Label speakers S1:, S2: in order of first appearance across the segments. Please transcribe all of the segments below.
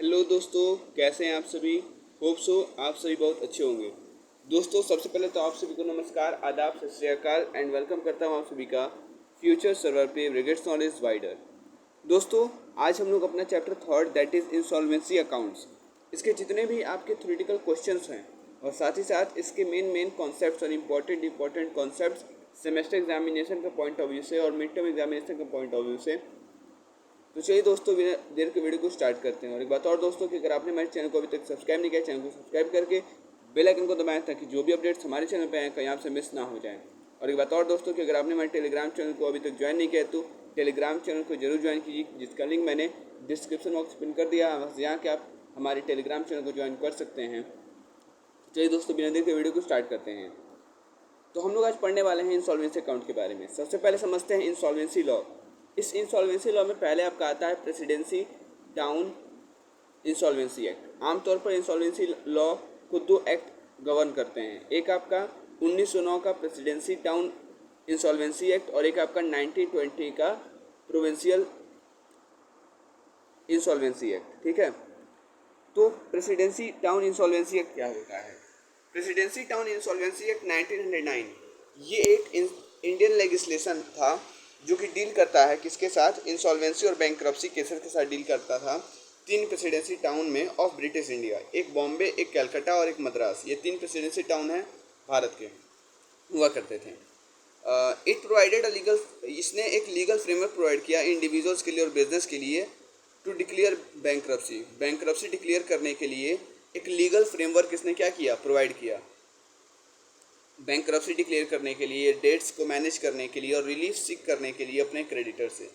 S1: Hello दोस्तों, कैसे हैं आप सभी। होप सो आप सभी बहुत अच्छे होंगे। दोस्तों, सबसे पहले तो आप सभी को नमस्कार, आदाब, सत श्री अकाल एंड वेलकम करता हूं आप सभी का फ्यूचर सर्वर पे रिगेट्स नॉलेज वाइडर। दोस्तों, आज हम लोग अपना chapter third that is insolvency accounts, इसके जितने भी आपके थ्योरेटिकल क्वेश्चंस हैं और साथ ही साथ इसके मेन कॉन्सेप्ट्स और इम्पोर्टेंट कॉन्सेप्ट्स सेमेस्टर एग्जामिनेशन का पॉइंट ऑफ व्यू से और मिड टर्म एग्जामिनेशन का पॉइंट ऑफ व्यू से। तो चलिए दोस्तों, बिना देर के वीडियो को स्टार्ट करते हैं। और एक बात और दोस्तों कि अगर आपने हमारे चैनल को अभी तक सब्सक्राइब नहीं किया, चैनल को सब्सक्राइब करके बेल आइकन को दबाएं ताकि जो भी अपडेट्स हमारे चैनल पे आए कहीं आपसे मिस ना हो जाएं। और एक बात और दोस्तों कि अगर आपने हमारे टेलीग्राम चैनल को अभी तक ज्वाइन नहीं किया तो टेलीग्राम चैनल को जरूर ज्वाइन कीजिए, जिसका लिंक मैंने डिस्क्रिप्शन बॉक्स पिन कर दिया है, यहाँ के आप हमारे टेलीग्राम चैनल को ज्वाइन कर सकते हैं। चलिए दोस्तों, बिना देर के वीडियो को स्टार्ट करते हैं। तो हम लोग आज पढ़ने वाले हैं इंसॉल्वेंसी अकाउंट के बारे में। सबसे पहले समझते हैं इंसॉल्वेंसी लॉ। इस इंसॉल्वेंसी लॉ में पहले आपका आता है प्रेसिडेंसी टाउन इंसॉल्वेंसी एक्ट। आमतौर पर इंसॉल्वेंसी लॉ को दो एक्ट गवर्न करते हैं, एक आपका 1909 का प्रेसिडेंसी टाउन इंसॉल्वेंसी एक्ट और एक आपका 1920 का प्रोविंशियल इंसॉल्वेंसी एक्ट। ठीक है, तो प्रेसिडेंसी टाउन इंसॉल्वेंसी एक्ट क्या होता है? प्रेसिडेंसी टाउन इंसॉल्वेंसी एक्ट 1909 ये एक इंडियन लेजिस्लेशन था जो कि डील करता है किसके साथ? इंसॉल्वेंसी और बैंक्रप्सी केसेस के साथ डील करता था। तीन प्रेसिडेंसी टाउन में ऑफ ब्रिटिश इंडिया, एक बॉम्बे, एक कलकत्ता और एक मद्रास, ये तीन प्रेसिडेंसी टाउन हैं भारत के, हुआ करते थे। इट प्रोवाइडेड अ लीगल, इसने एक लीगल फ्रेमवर्क प्रोवाइड किया इंडिविजुअल्स के लिए और बिजनेस के लिए टू डिक्लेयर बैंक्रप्सी डिक्लेयर करने के लिए एक लीगल फ्रेमवर्क इसने क्या किया? प्रोवाइड किया। बैंक्रप्सी डिक्लेयर करने के लिए, डेट्स को मैनेज करने के लिए और रिलीफ सीक करने के लिए अपने क्रेडिटर से।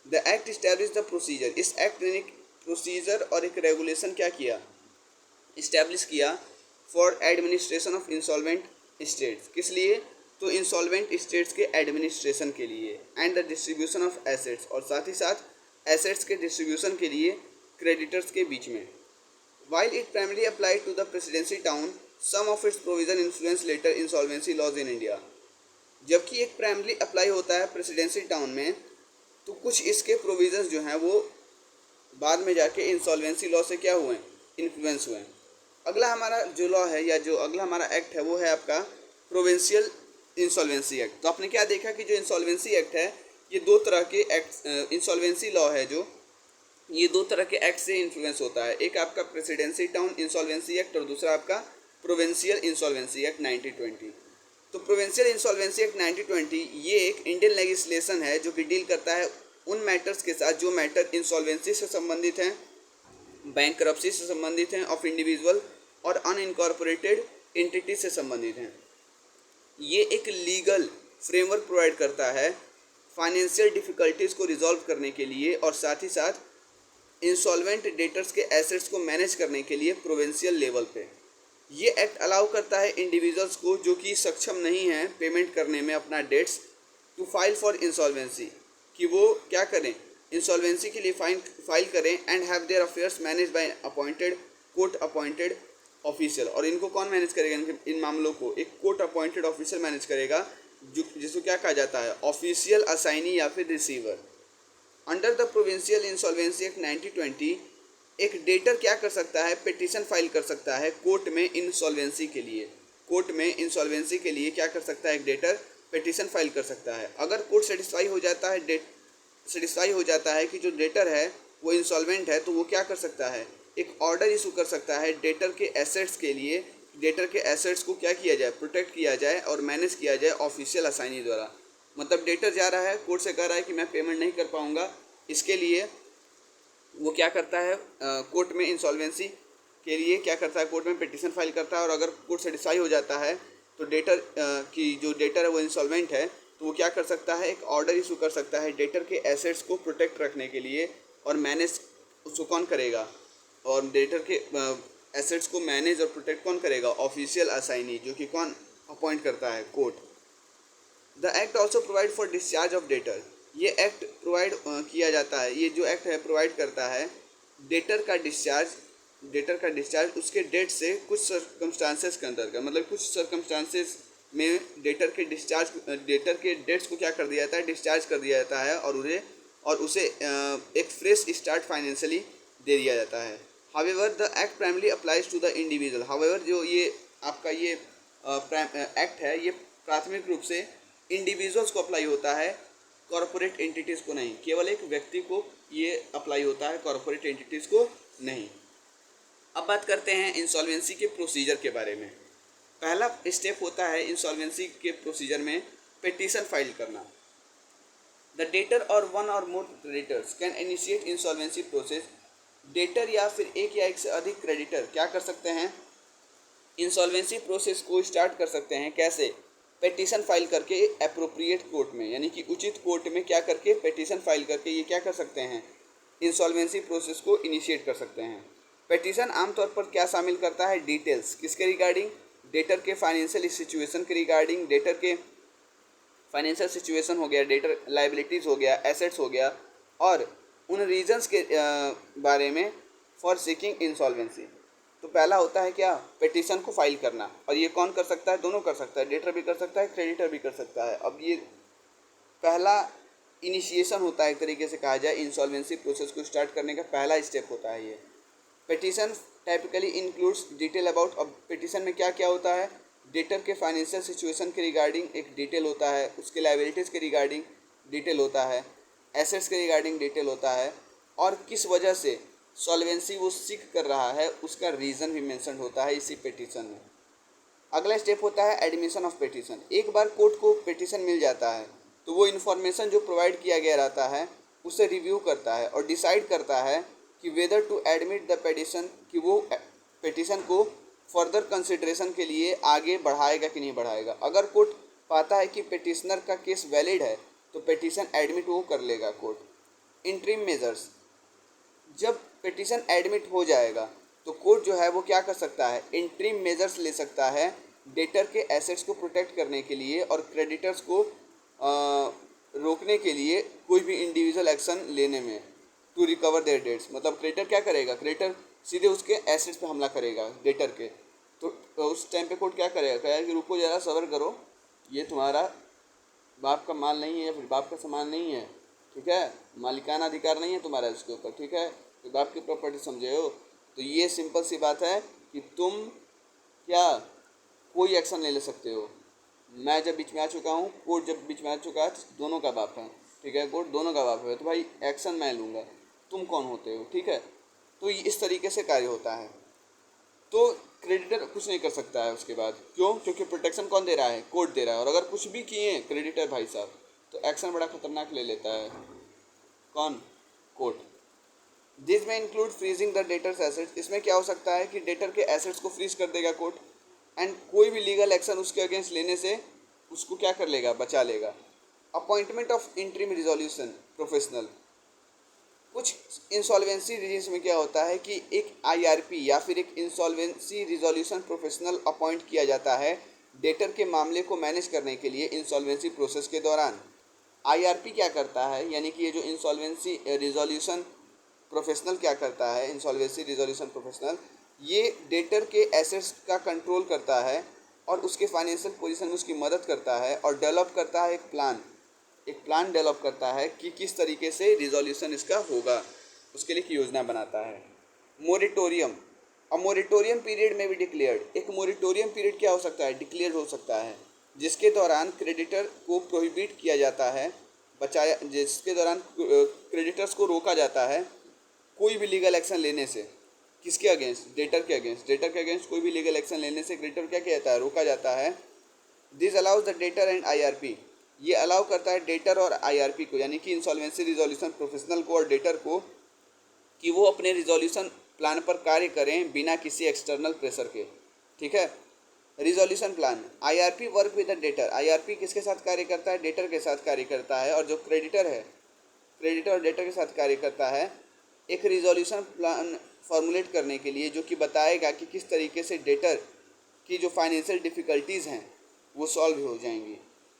S1: The act establish the procedure, इस एक्ट ने एक प्रोसीजर और एक रेगुलेशन क्या किया? इस्टेब्लिश किया for administration of insolvent states. किस लिए? तो इंसॉल्वेंट स्टेट्स के एडमिनिस्ट्रेशन के लिए। And the distribution of assets, और साथ ही साथ एसेट्स के डिस्ट्रीब्यूशन के लिए क्रेडिटर्स के बीच में। While it primarily applied to the presidency town, some of its provision influenced later insolvency laws in India. जबकि एक प्राइमरी अप्लाई होता है प्रेसिडेंसी टाउन में, तो कुछ इसके प्रोविजंस जो हैं वो बाद में जाके इंसॉल्वेंसी लॉ से क्या हुए? इन्फ्लुएंस हुए। अगला हमारा जो लॉ है या जो अगला हमारा एक्ट है वो है आपका प्रोविंशियल इंसॉल्वेंसी एक्ट। तो आपने क्या देखा कि जो इंसॉल्वेंसी एक्ट है ये दो तरह के एक्ट, इंसॉल्वेंसी लॉ है जो ये दो तरह के एक्ट से इन्फ्लुएंस होता है। एक आपका प्रेसिडेंसी टाउन इंसॉल्वेंसी एक्ट और दूसरा आपका प्रोविंशियल इंसॉल्वेंसी एक्ट 1920। तो प्रोविंशियल इंसॉल्वेंसी एक्ट 1920 ये एक इंडियन लेजिस्लेशन है जो कि डील करता है उन मैटर्स के साथ जो मैटर इंसॉल्वेंसी से संबंधित हैं, बैंक्रप्सी से संबंधित हैं ऑफ इंडिविजुअल और अनइनकॉर्पोरेटेड एंटिटी से संबंधित हैं। ये एक लीगल फ्रेमवर्क प्रोवाइड करता है फाइनेंशियल डिफ़िकल्टीज़ को रिजॉल्व करने के लिए और साथ ही साथ इंसॉल्वेंट डेटर्स के एसेट्स को मैनेज करने के लिए प्रोविंशियल लेवल पे। ये एक्ट अलाउ करता है इंडिविजुअल्स को जो कि सक्षम नहीं हैं पेमेंट करने में अपना debts, to file for insolvency, कि वो क्या करें? इंसॉल्वेंसी के लिए फाइल करें and have their affairs manage by appointed court appointed official. और इनको कौन मैनेज करेगा? इन मामलों को एक कोर्ट अपॉइंटेड ऑफिशियल मैनेज करेगा, जो जिसको क्या कहा जाता है? ऑफिशियल असाइनी या फिर receiver. Under the provincial insolvency act 1920 एक डेटर क्या कर सकता है? पिटीशन फाइल कर सकता है कोर्ट में इंसॉल्वेंसी के लिए। कोर्ट में इंसॉल्वेंसी के लिए क्या कर सकता है? एक डेटर पिटीशन फाइल कर सकता है। अगर कोर्ट सेटिस्फाई हो जाता है कि जो डेटर है वो इंसॉल्वेंट है, तो वो क्या कर सकता है? एक ऑर्डर इशू कर सकता है डेटर के एसेट्स के लिए। डेटर के एसेट्स को क्या किया जाए? प्रोटेक्ट किया जाए और मैनेज किया जाए ऑफिशियल असाइनी द्वारा। मतलब डेटर जा रहा है कोर्ट से, कह रहा है कि मैं पेमेंट नहीं कर पाऊंगा, इसके लिए वो क्या करता है? कोर्ट में इंसॉल्वेंसी के लिए क्या करता है? कोर्ट में पिटीशन फाइल करता है। और अगर कोर्ट सेटिस्फाई हो जाता है तो डेटर की जो डेटर है वो इंसॉल्वेंट है, तो वो क्या कर सकता है? एक ऑर्डर इशू कर सकता है डेटर के एसेट्स को प्रोटेक्ट रखने के लिए। और मैनेज उसको कौन करेगा? और डेटर के एसेट्स को मैनेज और प्रोटेक्ट कौन करेगा? ऑफिशियल असाइनी, जो कि कौन अपॉइंट करता है? Court. The act also provide for discharge of debtor. ये एक्ट प्रोवाइड किया जाता है, ये जो एक्ट है प्रोवाइड करता है डेटर का डिस्चार्ज उसके डेट से कुछ सर्कमस्टांसेस के अंदर का, मतलब कुछ सर्कमस्टांसेस में डेटर के डेट्स को क्या कर दिया जाता है? डिस्चार्ज कर दिया जाता है और उसे एक फ्रेश स्टार्ट फाइनेंशियली दे दिया जाता है। However the act primarily applies to the individual. However जो ये आपका ये एक्ट है ये प्राथमिक रूप से इंडिविजुअल्स को अप्लाई होता है, कॉरपोरेट एंटिटीज़ को नहीं। केवल एक व्यक्ति को ये अप्लाई होता है, कॉरपोरेट एंटिटीज़ को नहीं। अब बात करते हैं इंसॉल्वेंसी के प्रोसीजर के बारे में। पहला स्टेप होता है इंसॉल्वेंसी के प्रोसीजर में पिटीशन फाइल करना। द डेटर और वन और more creditors can initiate insolvency process. Debtor या फिर एक या एक से अधिक क्रेडिटर क्या कर सकते हैं, इंसॉल्वेंसी प्रोसेस को स्टार्ट कर सकते हैं। कैसे? पिटीशन फाइल करके अप्रोप्रिएट कोर्ट में, यानी कि उचित कोर्ट में क्या करके पिटीशन फाइल करके ये क्या कर सकते हैं, इंसॉल्वेंसी प्रोसेस को इनिशिएट कर सकते हैं। पिटीशन आमतौर पर क्या शामिल करता है, डिटेल्स किसके रिगार्डिंग, डेटर के फाइनेंशियल सिचुएशन के रिगार्डिंग, डेटर के फाइनेंशियल सिचुएशन हो गया, डेटर लाइबिलिटीज़ हो गया, एसेट्स हो गया, और उन रीजंस के बारे में फॉर सीकिंग इंसॉल्वेंसी। तो पहला होता है क्या, पिटीशन को फाइल करना, और ये कौन कर सकता है, दोनों कर सकता है, डेटर भी कर सकता है, क्रेडिटर भी कर सकता है। अब ये पहला इनिशिएशन होता है, एक तरीके से कहा जाए इंसॉल्वेंसी प्रोसेस को स्टार्ट करने का पहला स्टेप होता है ये। Petition typically includes detail about. अब पिटीशन में क्या क्या होता है, डेटर के फाइनेंशियल सिचुएशन के रिगार्डिंग एक डिटेल होता है, उसके लाइबिलिटीज़ के रिगार्डिंग डिटेल होता है, एसेट्स के रिगार्डिंग डिटेल होता है, और किस वजह से सॉल्वेंसी वो सीक कर रहा है उसका रीज़न भी मेंशन होता है इसी पिटीशन में। अगला स्टेप होता है एडमिशन ऑफ पिटीशन। एक बार कोर्ट को पिटीशन मिल जाता है तो वो इन्फॉर्मेशन जो प्रोवाइड किया गया रहता है उसे रिव्यू करता है और डिसाइड करता है कि whether to admit the petition, कि वो पिटीशन को फर्दर कंसिडरेशन के लिए आगे बढ़ाएगा कि नहीं बढ़ाएगा। अगर कोर्ट पाता है कि पिटिशनर का केस वैलिड है तो पिटीशन एडमिट वो कर लेगा कोर्ट। इंटरिम मेजर्स, जब पिटीशन एडमिट हो जाएगा तो कोर्ट जो है वो क्या कर सकता है, इंटरिम मेजर्स ले सकता है डेटर के एसेट्स को प्रोटेक्ट करने के लिए और क्रेडिटर्स को रोकने के लिए कोई भी इंडिविजुअल एक्शन लेने में, टू रिकवर देयर डेट्स। मतलब क्रेडिटर क्या करेगा, क्रेडिटर सीधे उसके एसेट्स पे हमला करेगा डेटर के, तो उस टाइम पे कोर्ट क्या करेगा, कहेगा कि रुको ज़रा सब्र करो, ये तुम्हारा बाप का माल नहीं है या फिर बाप का सामान नहीं है, ठीक है, मालिकाना अधिकार नहीं है तुम्हारा इसके ऊपर, ठीक है, तो बाप की प्रॉपर्टी समझे हो। तो ये सिंपल सी बात है कि तुम क्या कोई एक्शन नहीं ले सकते हो। मैं जब बीच में आ चुका हूँ, कोर्ट जब बीच में आ चुका है, तो दोनों का बाप है, ठीक है, कोर्ट दोनों का बाप है, तो भाई एक्शन मैं लूँगा, तुम कौन होते हो, ठीक है। तो इस तरीके से कार्य होता है। तो क्रेडिटर कुछ नहीं कर सकता है उसके बाद, क्यों, क्योंकि प्रोटेक्शन कौन दे रहा है, कोर्ट दे रहा है। और अगर कुछ भी किए क्रेडिटर भाई साहब तो एक्शन बड़ा खतरनाक ले लेता है, कौन, कोर्ट। दिस में include freezing the debtors assets. इसमें क्या हो सकता है कि डेटर के एसेट्स को फ्रीज कर देगा कोर्ट, एंड कोई भी लीगल एक्शन उसके अगेंस्ट लेने से उसको क्या कर लेगा, बचा लेगा। Appointment of interim resolution professional. कुछ इंसॉल्वेंसी रीजन्स में क्या होता है कि एक आईआरपी या फिर एक इंसॉल्वेंसी रिजोल्यूशन प्रोफेशनल अपॉइंट किया जाता है डेटर के मामले को मैनेज करने के लिए इंसॉल्वेंसी प्रोसेस के दौरान। आईआरपी क्या करता है, यानी कि ये जो इंसॉल्वेंसी रिजोल्यूशन प्रोफेशनल क्या करता है, इंसॉल्वेंसी रिजोल्यूशन प्रोफेशनल, ये डेटर के एसेट्स का कंट्रोल करता है और उसके फाइनेंशियल पोजीशन में उसकी मदद करता है और डेवलप करता है एक प्लान डेवलप करता है कि किस तरीके से रिजोल्यूशन इसका होगा, उसके लिए एक योजना बनाता है। मोरिटोरियम, अब मोरिटोरियम पीरियड में भी डिक्लेयर्ड। एक मोरिटोरियम पीरियड क्या हो सकता है, डिक्लेयर हो सकता है, जिसके दौरान क्रेडिटर को प्रोहिबिट किया जाता है, बचाया, जिसके दौरान क्रेडिटर्स को रोका जाता है कोई भी लीगल एक्शन लेने से। किसके अगेंस्ट, डेटर के अगेंस्ट। डेटर के अगेंस्ट कोई भी लीगल एक्शन लेने से क्रेडिटर क्या किया जाता है, रोका जाता है। This allows the debtor and IRP, ये अलाउ करता है डेटर और आईआरपी को, यानी कि इंसॉल्वेंसी रिजोल्यूशन प्रोफेशनल को और डेटर को, कि वो अपने रिजोल्यूशन प्लान पर कार्य करें बिना किसी एक्सटर्नल प्रेशर के, ठीक है। Resolution plan, IRP work with the debtor. IRP किसके साथ कार्य करता है, डेटर के साथ कार्य करता है, और जो क्रेडिटर है, क्रेडिटर और डेटर के साथ कार्य करता है एक रिजोल्यूशन प्लान फॉर्मुलेट करने के लिए, जो कि बताएगा कि किस तरीके से डेटर की जो फाइनेंशियल डिफ़िकल्टीज़ हैं वो सॉल्व हो जाएंगी।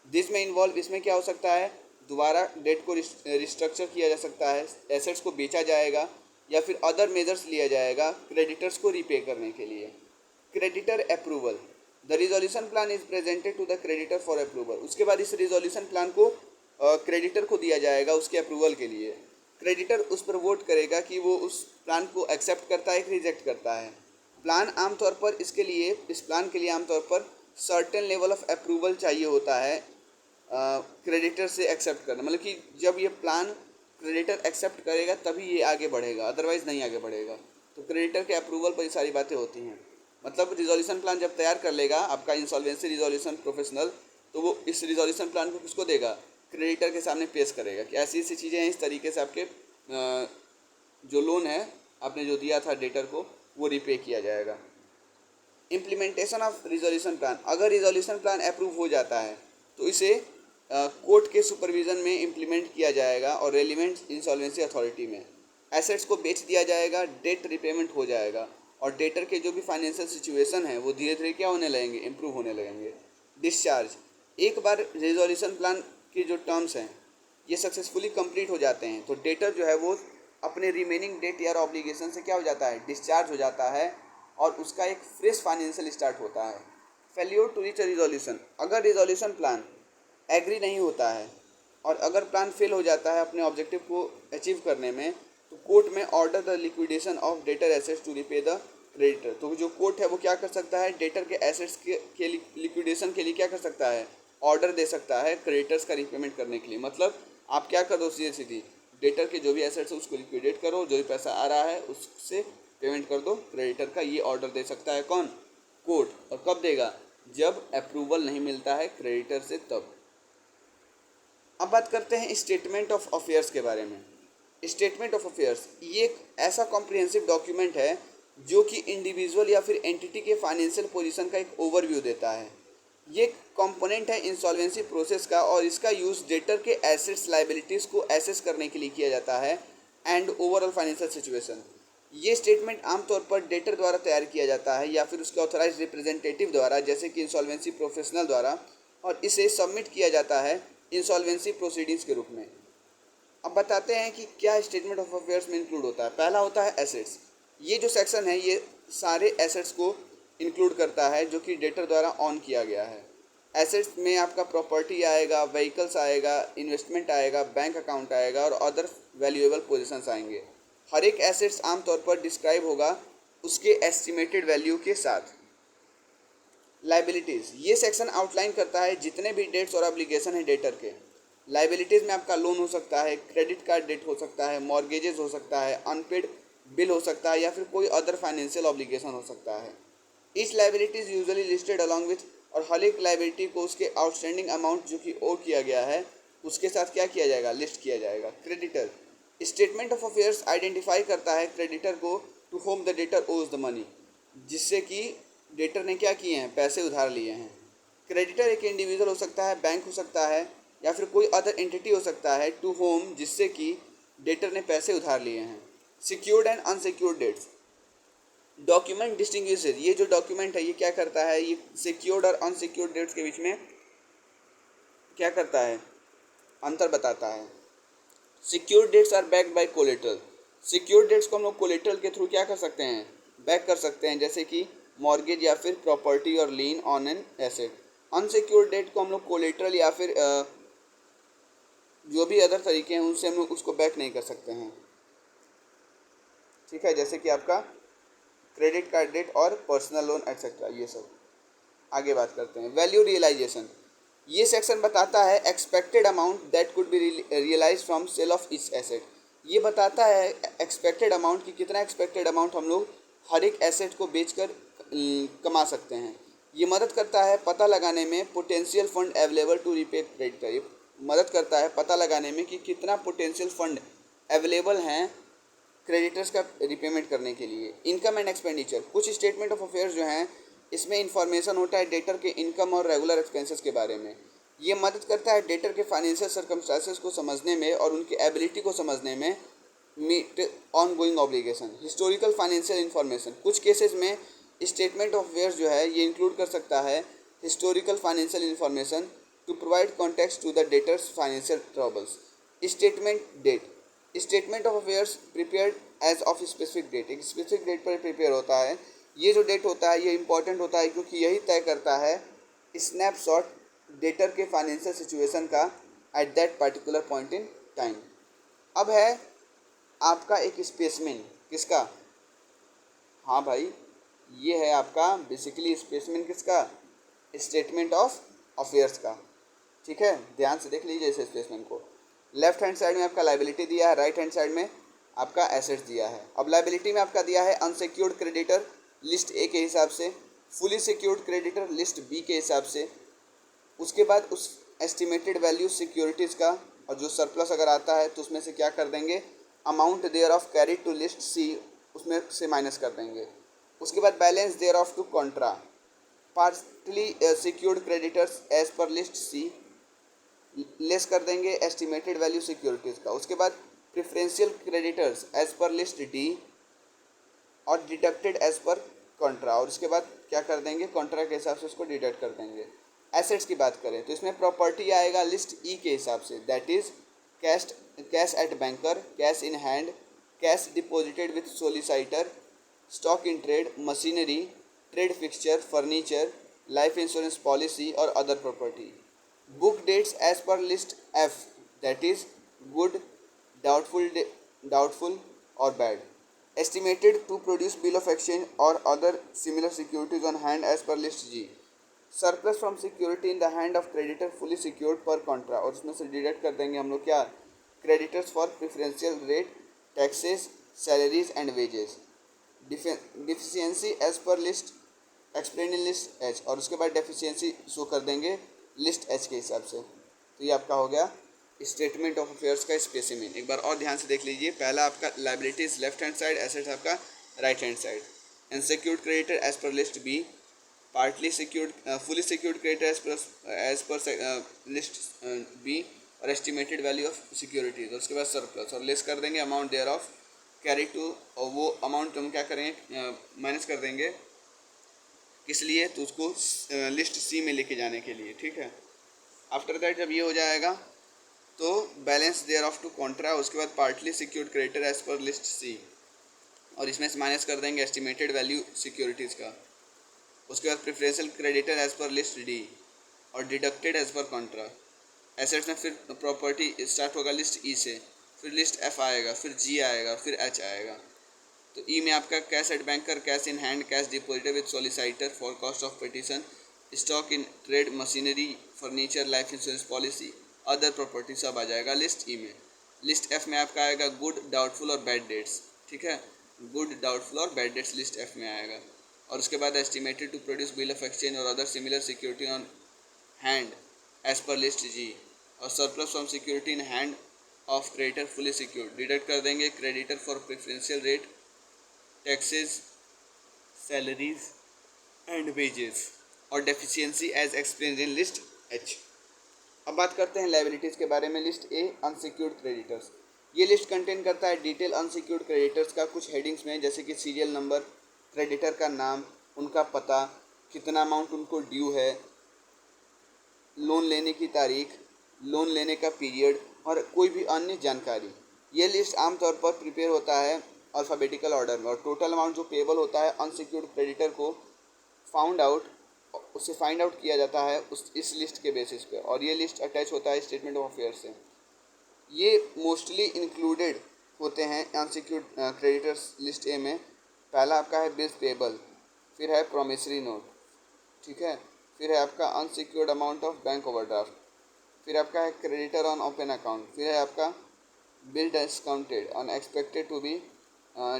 S1: दिस में इन्वॉल्व, इसमें क्या हो सकता है, दोबारा डेट को रिस्ट्रक्चर किया जा सकता है, एसेट्स को बेचा जाएगा या फिर अदर मेजर्स लिया जाएगा क्रेडिटर्स को रीपे करने के लिए। Creditor approval, the resolution plan is presented to the creditor for approval. उसके बाद इस रिजोल्यूशन प्लान को क्रेडिटर को दिया जाएगा उसके अप्रूवल के लिए। क्रेडिटर उस पर वोट करेगा कि वो उस प्लान को एक्सेप्ट करता है कि रिजेक्ट करता है। प्लान आमतौर पर इस प्लान के लिए आमतौर पर सर्टेन लेवल ऑफ अप्रूवल चाहिए होता है क्रेडिटर से एक्सेप्ट करना, मतलब कि जब ये प्लान क्रेडिटर एक्सेप्ट करेगा तभी ये आगे बढ़ेगा, अदरवाइज़ नहीं आगे बढ़ेगा। तो क्रेडिटर के अप्रूवल पर ये सारी बातें होती हैं। मतलब रिजोल्यूशन प्लान जब तैयार कर लेगा आपका इंसॉल्वेंसी रिजोल्यूशन प्रोफेशनल, तो वो इस रिजोल्यूशन प्लान को किसको देगा, क्रेडिटर के सामने पेश करेगा कि ऐसी ऐसी चीज़ें हैं, इस तरीके से आपके जो लोन है आपने जो दिया था डेटर को वो रिपे किया जाएगा। इम्प्लीमेंटेशन ऑफ रिजोल्यूशन प्लान, अगर रिजोल्यूशन प्लान अप्रूव हो जाता है तो इसे कोर्ट के सुपरविज़न में इम्प्लीमेंट किया जाएगा और रेलिवेंट इंसॉल्वेंसी अथॉरिटी में एसेट्स को बेच दिया जाएगा, डेट रिपेमेंट हो जाएगा और डेटर के जो भी फाइनेंशियल सिचुएशन है वो धीरे धीरे क्या होने लगेंगे, इम्प्रूव होने लगेंगे। डिस्चार्ज, एक बार रिजोल्यूशन प्लान के जो टर्म्स हैं ये सक्सेसफुली कंप्लीट हो जाते हैं तो डेटर जो है वो अपने रिमेनिंग डेट या ऑब्लिगेशन से क्या हो जाता है, डिस्चार्ज हो जाता है और उसका एक फ्रेश फाइनेंशियल स्टार्ट होता है। फेल्योर टू रीच रिजोल्यूशन, अगर रिजोल्यूशन प्लान एग्री नहीं होता है और अगर प्लान फेल हो जाता है अपने ऑब्जेक्टिव को अचीव करने में तो कोर्ट में order the liquidation of debtor assets to repay the creditor, तो जो कोर्ट है वो क्या कर सकता है, डेटर के एसेट्स के लिक्विडेशन के लिए क्या कर सकता है, ऑर्डर दे सकता है क्रेडिटर्स का रिपेमेंट करने के लिए। मतलब आप क्या कर दो, सीधे सीधी डेटर के जो भी एसेट्स है उसको लिक्विडेट करो, जो भी पैसा आ रहा है उससे पेमेंट कर दो क्रेडिटर का, ये ऑर्डर दे सकता है कौन, कोर्ट। और कब देगा, जब अप्रूवल नहीं मिलता है क्रेडिटर से तब। अब बात करते हैं स्टेटमेंट ऑफ अफेयर्स के बारे में। स्टेटमेंट ऑफ अफेयर्स ये एक ऐसा कॉम्प्रिहेंसिव डॉक्यूमेंट है जो कि इंडिविजुअल या फिर एंटिटी के फाइनेंशियल पोजीशन का एक ओवरव्यू देता है। ये कंपोनेंट है इंसॉल्वेंसी प्रोसेस का और इसका यूज़ डेटर के एसेट्स लाइबिलिटीज़ को एसेस करने के लिए किया जाता है एंड ओवरऑल फाइनेंशियल सिचुएशन। ये स्टेटमेंट आमतौर पर डेटर द्वारा तैयार किया जाता है या फिर उसके ऑथराइज रिप्रेजेंटेटिव द्वारा, जैसे कि इंसॉल्वेंसी प्रोफेशनल द्वारा, और इसे सबमिट किया जाता है इंसॉल्वेंसी प्रोसीडिंग्स के रूप में। अब बताते हैं कि क्या स्टेटमेंट ऑफ अफेयर्स में इंक्लूड होता है। पहला होता है एसेट्स, ये जो सेक्शन है ये सारे एसेट्स को इंक्लूड करता है जो कि डेटर द्वारा ऑन किया गया है। एसेट्स में आपका प्रॉपर्टी आएगा, व्हीकल्स आएगा, इन्वेस्टमेंट आएगा, बैंक अकाउंट आएगा और अदर वैल्यूएबल पोजीशंस आएंगे। हर एक एसेट्स आमतौर पर डिस्क्राइब होगा उसके एस्टिमेटेड वैल्यू के साथ। लाइबिलिटीज़, ये सेक्शन आउटलाइन करता है जितने भी डेट्स और ऑब्लिगेशन है डेटर के। लाइबिलिटीज़ में आपका लोन हो सकता है, क्रेडिट कार्ड डेट हो सकता है, मॉर्गेजेस हो सकता है, अनपेड बिल हो सकता है या फिर कोई अदर फाइनेंशियल ऑब्लिगेशन हो सकता है। Each liability is usually listed along with, और हर एक लाइबिलिटी को उसके आउटस्टैंडिंग अमाउंट जो कि ओ किया गया है उसके साथ क्या किया जाएगा, लिस्ट किया जाएगा। Creditor, statement of affairs identify करता है क्रेडिटर को टू होम द डेटर ओज द मनी, जिससे कि डेटर ने क्या किए हैं, पैसे उधार लिए हैं। क्रेडिटर एक इंडिविजुअल हो सकता है, बैंक हो सकता है या फिर कोई अदर एंटिटी हो सकता है टू होम, जिससे कि डेटर ने पैसे उधार लिए हैं। Secured and unsecured debts, document distinguishes, ये जो डॉक्यूमेंट है ये क्या करता है, ये सिक्योर्ड और अनसिक्योर्ड डेट्स के बीच में क्या करता है, अंतर बताता है। Secured debts are backed by collateral, secured debts को हम लोग कोलेटरल के थ्रू क्या कर सकते हैं, बैक कर सकते हैं, जैसे कि मॉर्गेज या फिर प्रॉपर्टी और lien on an asset. Unsecured debt को हम लोग कोलेटरल या फिर जो भी अदर तरीके हैं उनसे हम लोग उसको बैक नहीं कर सकते हैं। ठीक है, जैसे कि आपका क्रेडिट कार्ड डेट और पर्सनल लोन एटसेट्रा, ये सब। आगे बात करते हैं वैल्यू रियलाइजेशन। ये सेक्शन बताता है expected amount that could be realise from sale of each asset. ये बताता है एक्सपेक्टेड अमाउंट कि कितना एक्सपेक्टेड अमाउंट हम लोग हर एक एसेट को बेचकर कमा सकते हैं। ये मदद करता है पता लगाने में potential fund available to repay creditor, मदद करता है पता लगाने में कि कितना पोटेंशियल फंड अवेलेबल हैं क्रेडिटर्स का रिपेमेंट करने के लिए। इनकम एंड एक्सपेंडिचर, कुछ स्टेटमेंट ऑफ अफेयर्स जो हैं इसमें इंफॉर्मेशन होता है डेटर के इनकम और रेगुलर एक्सपेंसेस के बारे में। ये मदद करता है डेटर के फाइनेंशियल सर्कमस्टांसेस को समझने में और उनकी एबिलिटी को समझने में meet ongoing obligation. Historical financial information, कुछ केसेस में स्टेटमेंट ऑफ अफेयर्स जो है ये इंक्लूड कर सकता है historical financial information to provide context to the debtor's financial troubles. Statement date, statement of affairs prepared as of specific date, एक specific date पर प्रिपेयर होता है। ये जो डेट होता है ये इंपॉर्टेंट होता है क्योंकि यही तय करता है स्नैपशॉट डेटर के फाइनेंशियल सिचुएशन का at that particular point in time. अब है आपका एक स्पेसिमेन किसका, हाँ भाई, ये है आपका बेसिकली स्पेसिमेन किसका, स्टेटमेंट ऑफ अफेयर्स का। ठीक है, ध्यान से देख लीजिए इस स्पेसिमेन को। लेफ्ट हैंड साइड में आपका लाइबिलिटी दिया है, राइट हैंड साइड में आपका एसेट्स दिया है। अब लाइबिलिटी में आपका दिया है अनसिक्योर्ड क्रेडिटर लिस्ट ए के हिसाब से, fully secured creditor list B के हिसाब से, उसके बाद उस एस्टिमेटेड वैल्यू सिक्योरिटीज़ का, और जो सरप्लस अगर आता है तो उसमें से क्या कर देंगे, amount thereof carry to list C, उसमें से माइनस कर देंगे। उसके बाद balance thereof to contra, partly secured creditors as per list C, less कर देंगे एस्टिमेटेड वैल्यू सिक्योरिटीज़ का। उसके बाद preferential creditors as per list D और डिडक्टेड एज पर कॉन्ट्रा, और उसके बाद क्या कर देंगे, कॉन्ट्रा के हिसाब से उसको डिडक्ट कर देंगे। एसेट्स की बात करें तो इसमें प्रॉपर्टी आएगा लिस्ट ई के हिसाब से, that is cash at banker, cash in hand, cash deposited with solicitor, stock in trade, machinery, trade fixture, furniture, life insurance policy और other property. Book debts as per list F, that is good, doubtful और bad. Estimated to produce bill of exchange or other similar securities on hand as per list G. Surplus from security in the hand of creditor fully secured per contra, और उसमें से deduct कर देंगे हम लोग क्या, creditors for preferential rate, taxes, salaries and wages. Deficiency as per list explain in list H, और उसके बाद डेफिशिएंसी शो कर देंगे लिस्ट एच के हिसाब से। तो ये आपका हो गया स्टेटमेंट ऑफ अफेयर्स का स्पेसिमेन। एक बार और ध्यान से देख लीजिए, पहला आपका liabilities left hand side, assets आपका right hand side. Unsecured creditor as per list B, partly secured fully secured creditor as per list B, और एस्टिमेटेड वैल्यू ऑफ सिक्योरिटीज, और उसके बाद सरप्लस, और लेस कर देंगे amount thereof carry to, और वो अमाउंट हम क्या करेंगे, माइनस कर देंगे किस लिए, तो उसको लिस्ट सी में लेके जाने के लिए। ठीक है, आफ्टर दैट जब ये हो जाएगा तो balance thereof to contra, उसके बाद partly secured creditor as per list C, और इसमें से माइनस कर देंगे एस्टिमेटेड वैल्यू सिक्योरिटीज़ का। उसके बाद preferential creditor as per list D और deducted as per contra. Assets में फिर प्रॉपर्टी स्टार्ट होगा लिस्ट ई से, फिर लिस्ट एफ आएगा, फिर जी आएगा, फिर एच आएगा। तो ई में आपका cash at banker, cash in hand, cash deposited with solicitor for cost of petition, stock in trade, machinery, furniture, life insurance policy, other property सब आ जाएगा लिस्ट ई में। लिस्ट एफ में आपका आएगा गुड, डाउटफुल और बैड डेट्स। ठीक है, गुड, डाउटफुल और बैड डेट्स लिस्ट एफ में आएगा। और उसके बाद estimated to produce bill of exchange और other similar security on hand as per list G, और surplus from security in hand of creditor fully secured, deduct कर देंगे creditor for preferential rate, taxes, salaries and wages, और deficiency as explained in list H. अब बात करते हैं liabilities के बारे में। लिस्ट ए अनसिक्योर्ड क्रेडिटर्स, ये लिस्ट कंटेन करता है डिटेल अनसिक्योर्ड क्रेडिटर्स का कुछ हेडिंग्स में, जैसे कि सीरियल नंबर, क्रेडिटर का नाम, उनका पता, कितना अमाउंट उनको ड्यू है, लोन लेने की तारीख, लोन लेने का पीरियड और कोई भी अन्य जानकारी। ये लिस्ट आमतौर पर प्रिपेयर होता है अल्फ़ाबेटिकल ऑर्डर में, और टोटल अमाउंट जो पेबल होता है अनसिक्योर्ड क्रेडिटर को उससे फाइंड आउट किया जाता है इस लिस्ट के बेसिस पे, और ये लिस्ट अटैच होता है स्टेटमेंट ऑफ अफेयर्स से। ये मोस्टली इंक्लूडेड होते हैं अनसिक्योर्ड क्रेडिटर्स लिस्ट ए में। पहला आपका है बिल्स पेबल, फिर है प्रोमिसरी नोट, ठीक है, फिर है आपका unsecured amount of bank overdraft, फिर आपका है क्रेडिटर ऑन ओपन अकाउंट, फिर है आपका bill discounted on expected to be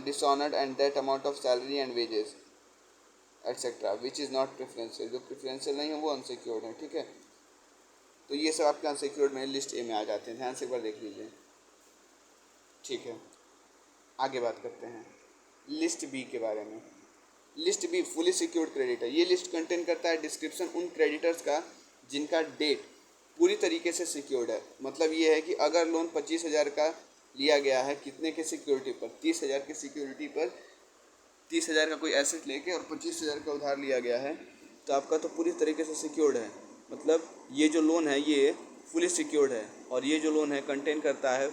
S1: dishonoured and that amount of salary and wages etcetera which is not preferential, जो प्रेफरेंशियल नहीं है वो अनसिक्योर्ड है। ठीक है, तो ये सब आपके अनसिक्योर्ड में लिस्ट ए में आ जाते हैं, ध्यान से एक बार देख लीजिए। ठीक है, आगे बात करते हैं लिस्ट बी के बारे में। List be fully secured creditor, ये लिस्ट कंटेन करता है डिस्क्रिप्शन उन क्रेडिटर्स का जिनका डेट पूरी तरीके से सिक्योर्ड है। मतलब ये है कि अगर लोन 25,000 का लिया गया है, कितने के सिक्योरिटी पर, 30,000 की सिक्योरिटी पर, 30,000 का कोई एसेट लेके और 25,000 का उधार लिया गया है, तो आपका तो पूरी तरीके से सिक्योर्ड है। मतलब ये जो लोन है ये फुली सिक्योर्ड है, और ये जो लोन है कंटेन करता है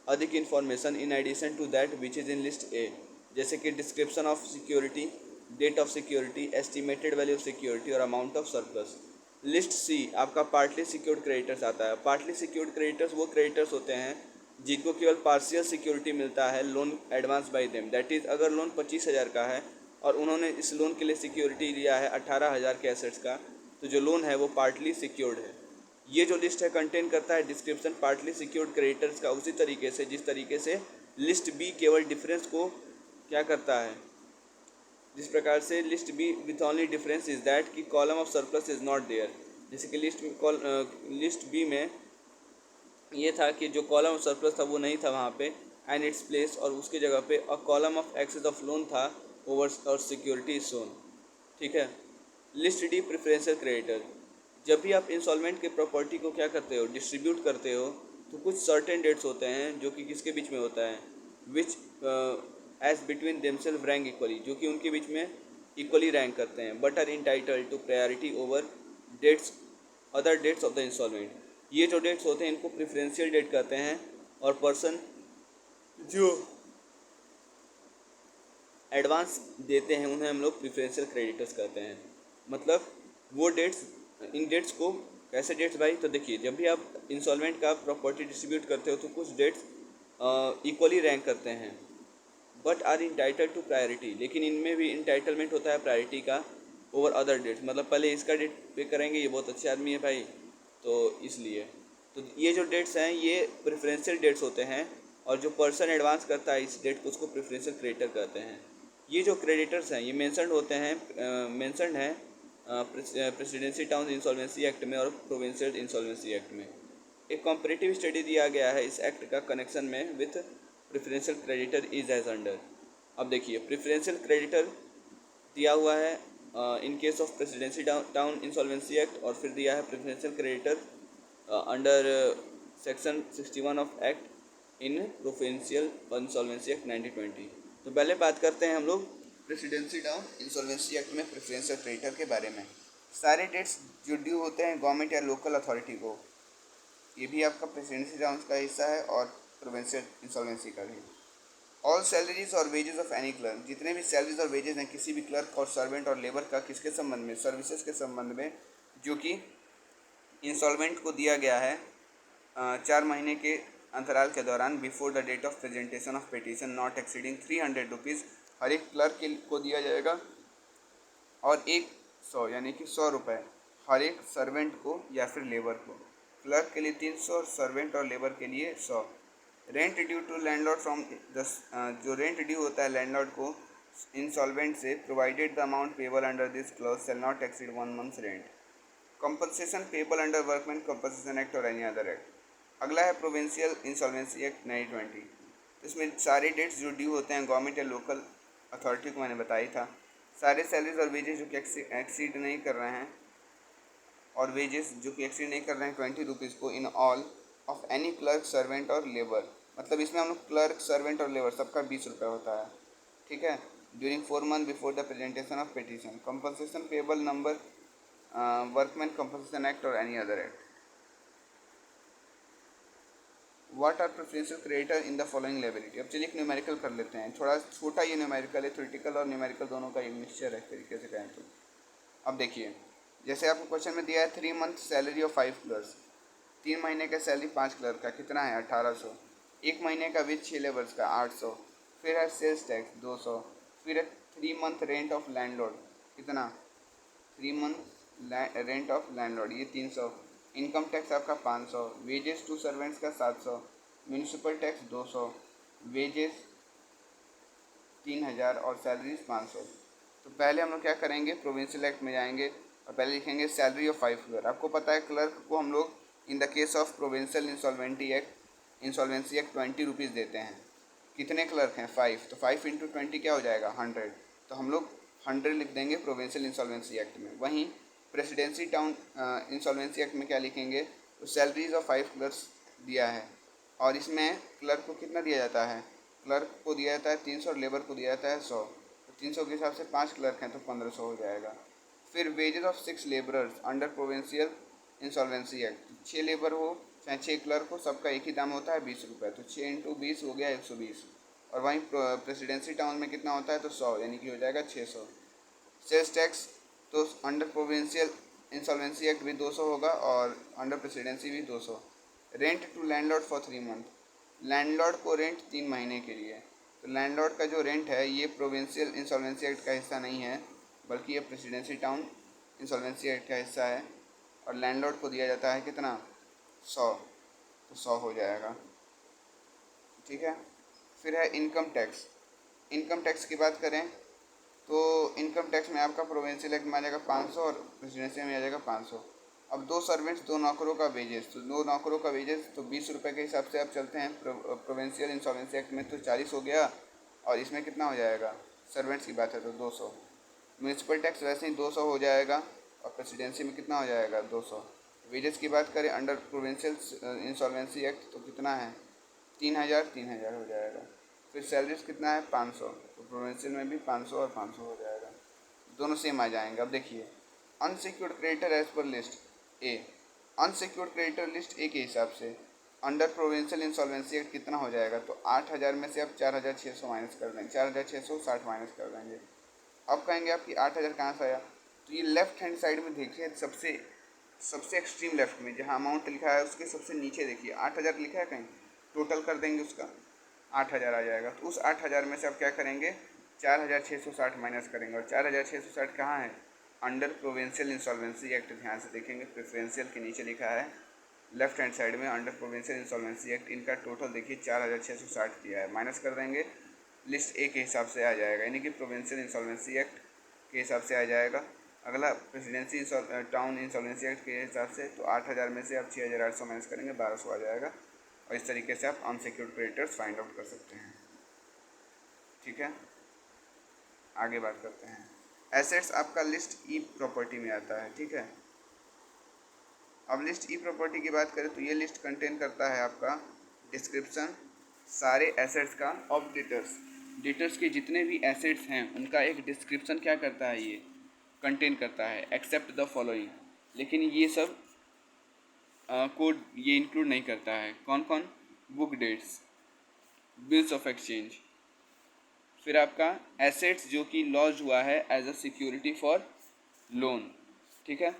S1: अधिक information in addition to that which is in list A, जैसे कि description of security, date of security, estimated value of security और amount of surplus. List C आपका पार्टली सिक्योर्ड क्रेडिटर्स आता है। पार्टली सिक्योर्ड क्रेडिटर्स वो creditors होते हैं जिनको केवल पार्शियल सिक्योरिटी मिलता है loan advance by them, that is अगर लोन 25,000 का है और उन्होंने इस लोन के लिए सिक्योरिटी लिया है 18,000 के एसेट्स का, तो जो लोन है वो पार्टली सिक्योर्ड है। ये जो लिस्ट है कंटेन करता है डिस्क्रिप्शन पार्टली सिक्योर्ड क्रेडिटर्स का उसी तरीके से जिस तरीके से लिस्ट बी केवल डिफरेंस को क्या करता है, जिस प्रकार से list B with only difference is that कि column of surplus is not there. जैसे कि लिस्ट बी में ये था कि जो कॉलम ऑफ सरप्लस था वो नहीं था वहाँ पे एंड इट्स प्लेस, और उसकी जगह पे a column of excess of loan था ओवर और सिक्योरिटी इज शोन। ठीक है। लिस्ट डी प्रेफरेंशियल क्रेडिटर, जब भी आप इंस्टॉलमेंट के प्रॉपर्टी को क्या करते हो, डिस्ट्रीब्यूट करते हो, तो कुछ सर्टेन डेट्स होते हैं जो कि किसके बीच में होता है, which as between themselves rank equally, जो कि उनके बीच में इक्वली रैंक करते हैं, but are entitled to priority over debts other debts of the instalment. ये जो डेट्स होते हैं इनको प्रेफरेंशियल डेट कहते हैं, और पर्सन जो एडवांस देते हैं उन्हें हम लोग प्रेफरेंशियल क्रेडिटर्स कहते हैं। मतलब वो डेट्स, इन डेट्स को कैसे डेट्स भाई, तो देखिए जब भी आप इंस्टॉलमेंट का प्रॉपर्टी डिस्ट्रीब्यूट करते हो तो कुछ डेट्स इक्वली रैंक करते हैं but are entitled to priority, लेकिन इनमें भी इंटाइटलमेंट होता है प्रायोरिटी का ओवर अदर डेट्स। मतलब पहले इसका डेट पे करेंगे, ये बहुत अच्छे आदमी है भाई, तो इसलिए तो ये जो डेट्स हैं ये प्रेफरेंशियल डेट्स होते हैं, और जो पर्सन एडवांस करता है इस डेट को उसको प्रेफरेंशियल क्रेडिटर कहते हैं। ये जो क्रेडिटर्स हैं ये मेंशन्ड होते हैं, मेंशन्ड हैं प्रेसिडेंसी टाउन इंसॉल्वेंसी एक्ट में और प्रोविंशियल इंसॉल्वेंसी एक्ट में। एक कॉम्परेटिव स्टडी दिया गया है इस एक्ट का कनेक्शन में with preferential creditor is as under. अब देखिए प्रेफरेंशियल क्रेडिटर दिया हुआ है in case of presidency town insolvency act, और फिर दिया है preferential creditor under section 61 of act in provincial insolvency act 1920। तो पहले बात करते हैं हम लोग प्रेसिडेंसी टाउन इंसॉल्वेंसी एक्ट में प्रेफरेंशियल क्रेडिटर के बारे में। सारे डेट्स जो ड्यू होते हैं गवर्नमेंट या लोकल अथॉरिटी को, ये भी आपका प्रेसिडेंसी टाउन का हिस्सा है और प्रोविंशियल इंसॉल्वेंसी का भी। ऑल सैलरीज और वेजेस ऑफ एनी क्लर्क, जितने भी सैलरीज और वेजेस हैं किसी भी क्लर्क और सर्वेंट और लेबर का, किसके संबंध में, सर्विसेज के संबंध में, जो कि इंस्टॉलमेंट को दिया गया है 4 महीने के अंतराल के दौरान before the date of presentation of petition not exceeding 300 rupees हर एक क्लर्क को दिया जाएगा, और 100 यानी कि 100 रुपये हर एक सर्वेंट को या फिर लेबर को। क्लर्क के लिए 300 और सर्वेंट और लेबर के लिए 100। Rent due to landlord from the, जो रेंट ड्यू होता है लैंडलॉर्ड को इंसॉल्वेंट से, provided the amount payable under this clause shall not exceed 1 month rent. Compensation payable under workman compensation act और एनी अदर एक्ट। अगला है provincial insolvency act 1920। इसमें सारे डेट्स जो ड्यू होते हैं गवर्नमेंट या लोकल अथॉरिटी को मैंने बताई था। सारे सैलरीज और वेजेस जो कि एक्सीड नहीं कर रहे हैं, और वेजेस जो कि एक्सीड नहीं कर रहे हैं 20 रुपीज़ को, in all of any clerk servant और लेबर। मतलब इसमें हम लोग क्लर्क सर्वेंट और लेबर सबका 20 रुपये होता है। ठीक है। During 4 month before the presentation of petition. Compensation payable number workman compensation act और any other act. What are preferential creditor in the following liability. अब चलिए एक न्यूमेरिकल कर लेते हैं, थोड़ा छोटा ये न्यूमेरिकल है, थ्योरेटिकल और न्यूमेरिकल दोनों का एक मिक्सचर है तरीके से कहें तो। अब देखिए जैसे आपको क्वेश्चन में दिया है 3 मंथ सैलरी ऑफ 5 क्लर्क्स, 3 महीने का सैलरी 5 क्लर्क का कितना है 1800, 1 महीने का विद 6 लेबर्स का 800, फिर है सेल्स टैक्स 200, फिर है 3 मंथ रेंट ऑफ लैंडलॉर्ड कितना, 3 मंथ रेंट ऑफ लैंडलॉर्ड ये 300, इनकम टैक्स आपका 500, वेजेस टू सर्वेंट्स का 700, म्यूनिसिपल टैक्स 200, वेजेस 3000 और सैलरीज 500। तो पहले हम लोग क्या करेंगे, प्रोविंशियल एक्ट में जाएंगे और पहले लिखेंगे सैलरी ऑफ 5 क्लर्क। आपको पता है क्लर्क को हम लोग in the case of provincial insolvency act 20 rupees देते हैं। कितने क्लर्क हैं 5, तो 5 इंटू 20 क्या हो जाएगा 100, तो हम लोग 100 लिख देंगे प्रोविंशियल इंसॉल्वेंसी एक्ट में। वहीं प्रेसिडेंसी टाउन इंसॉल्वेंसी एक्ट में क्या लिखेंगे, तो सैलरीज ऑफ 5 क्लर्क्स दिया है, और इसमें क्लर्क को कितना दिया जाता है, क्लर्क को दिया जाता है 300 और लेबर को दिया जाता है 100। तो 300 के हिसाब से 5 क्लर्क हैं तो 1500 हो जाएगा। फिर wages of 6 labourers under provincial insolvency act, 6 labour हो चाहे 6 क्लर्क हो सबका एक ही दाम होता है 20 रुपये, तो 6 इंटू 20 हो गया 120। और वहीं प्रेसिडेंसी टाउन में कितना होता है तो 100 यानी कि हो जाएगा 600। सेल्स टैक्स तो अंडर प्रोविंशियल इंसॉल्वेंसी एक्ट भी 200 होगा और अंडर प्रेसिडेंसी भी 200। Rent to landlord for 3 month, landlord को रेंट 3 महीने के लिए। तो लैंडलॉर्ड का जो रेंट है ये प्रोविंशियल इंसॉल्वेंसी एक्ट का हिस्सा नहीं है, बल्कि ये प्रेसिडेंसी टाउन इंसॉल्वेंसी एक्ट का हिस्सा है। और लैंडलॉर्ड को दिया जाता है कितना, 100, तो 100 हो जाएगा, ठीक है। फिर है इनकम टैक्स। इनकम टैक्स की बात करें तो इनकम टैक्स में आपका प्रोविंशियल एक्ट में आ जाएगा 500 और प्रेसिडेंसी में आ जाएगा 500। अब 2 सर्वेंट्स, 2 नौकरों का वेजेस, तो 2 नौकरों का वेजेस तो 20 रुपये के हिसाब से आप चलते हैं। प्रोविंशियल इंसॉल्वेंसी एक्ट में तो 40 हो गया, और इसमें कितना हो जाएगा, सर्वेंट्स की बात है तो 200। म्यूनसिपल टैक्स वैसे ही 200 हो जाएगा, और प्रेसिडेंसी में कितना हो जाएगा, 200। वेजेस की बात करें अंडर प्रोविंशियल इंसॉल्वेंसी एक्ट तो कितना है, 3000 हो जाएगा। फिर सैलरीज कितना है, 500, तो प्रोविंशियल में भी 500 और 500 हो जाएगा, दोनों सेम आ जाएंगे। अब देखिए unsecured creditor as per list A. Unsecured creditor list A के हिसाब से अंडर प्रोविंशियल इंसॉल्वेंसी एक्ट कितना हो जाएगा, तो 8000 में से आप 4600 माइनस कर देंगे, 4660 माइनस कर देंगे। अब कहेंगे आपकी 8000 कहाँ से आया, तो ये लेफ्ट हैंड साइड में देखिए, सबसे सबसे एक्सट्रीम लेफ्ट में जहाँ अमाउंट लिखा है उसके सबसे नीचे देखिए 8000 लिखा है कहीं, टोटल कर देंगे उसका 8000 आ जाएगा। तो उस 8000 में से आप क्या करेंगे, 4660 माइनस करेंगे, और 4660 कहाँ है, अंडर प्रोविंशियल इंसॉल्वेंसी एक्ट। ध्यान से देखेंगे प्रेफरेंशियल के नीचे लिखा है लेफ्ट हैंड साइड में अंडर प्रोविंशियल इंसॉल्वेंसी एक्ट, इनका टोटल देखिए 4660 दिया है, माइनस कर देंगे, लिस्ट ए के हिसाब से आ जाएगा, यानी कि प्रोविंशियल इंसॉल्वेंसी एक्ट के हिसाब से आ जाएगा। अगला प्रेसिडेंसी टाउन इंसॉल्वेंसी एक्ट के हिसाब से, तो 8000 में से आप 6800 माइनस करेंगे, 1200 आ जाएगा। और इस तरीके से आप अनसिक्योर्ड क्रेडिटर्स फाइंड आउट कर सकते हैं, ठीक है। आगे बात करते हैं, एसेट्स आपका लिस्ट ई प्रॉपर्टी में आता है, ठीक है। अब लिस्ट ई प्रॉपर्टी की बात करें तो ये लिस्ट कंटेन करता है आपका डिस्क्रिप्शन सारे एसेट्स का ऑफ डेटर्स। डेटर्स के जितने भी एसेट्स हैं उनका एक डिस्क्रिप्शन क्या करता है, ये कंटेन करता है, एक्सेप्ट द फॉलोइंग। लेकिन ये सब कोड ये इंक्लूड नहीं करता है, कौन कौन, book debts, bills of exchange, फिर आपका एसेट्स जो कि लॉज हुआ है as a security for loan, ठीक है।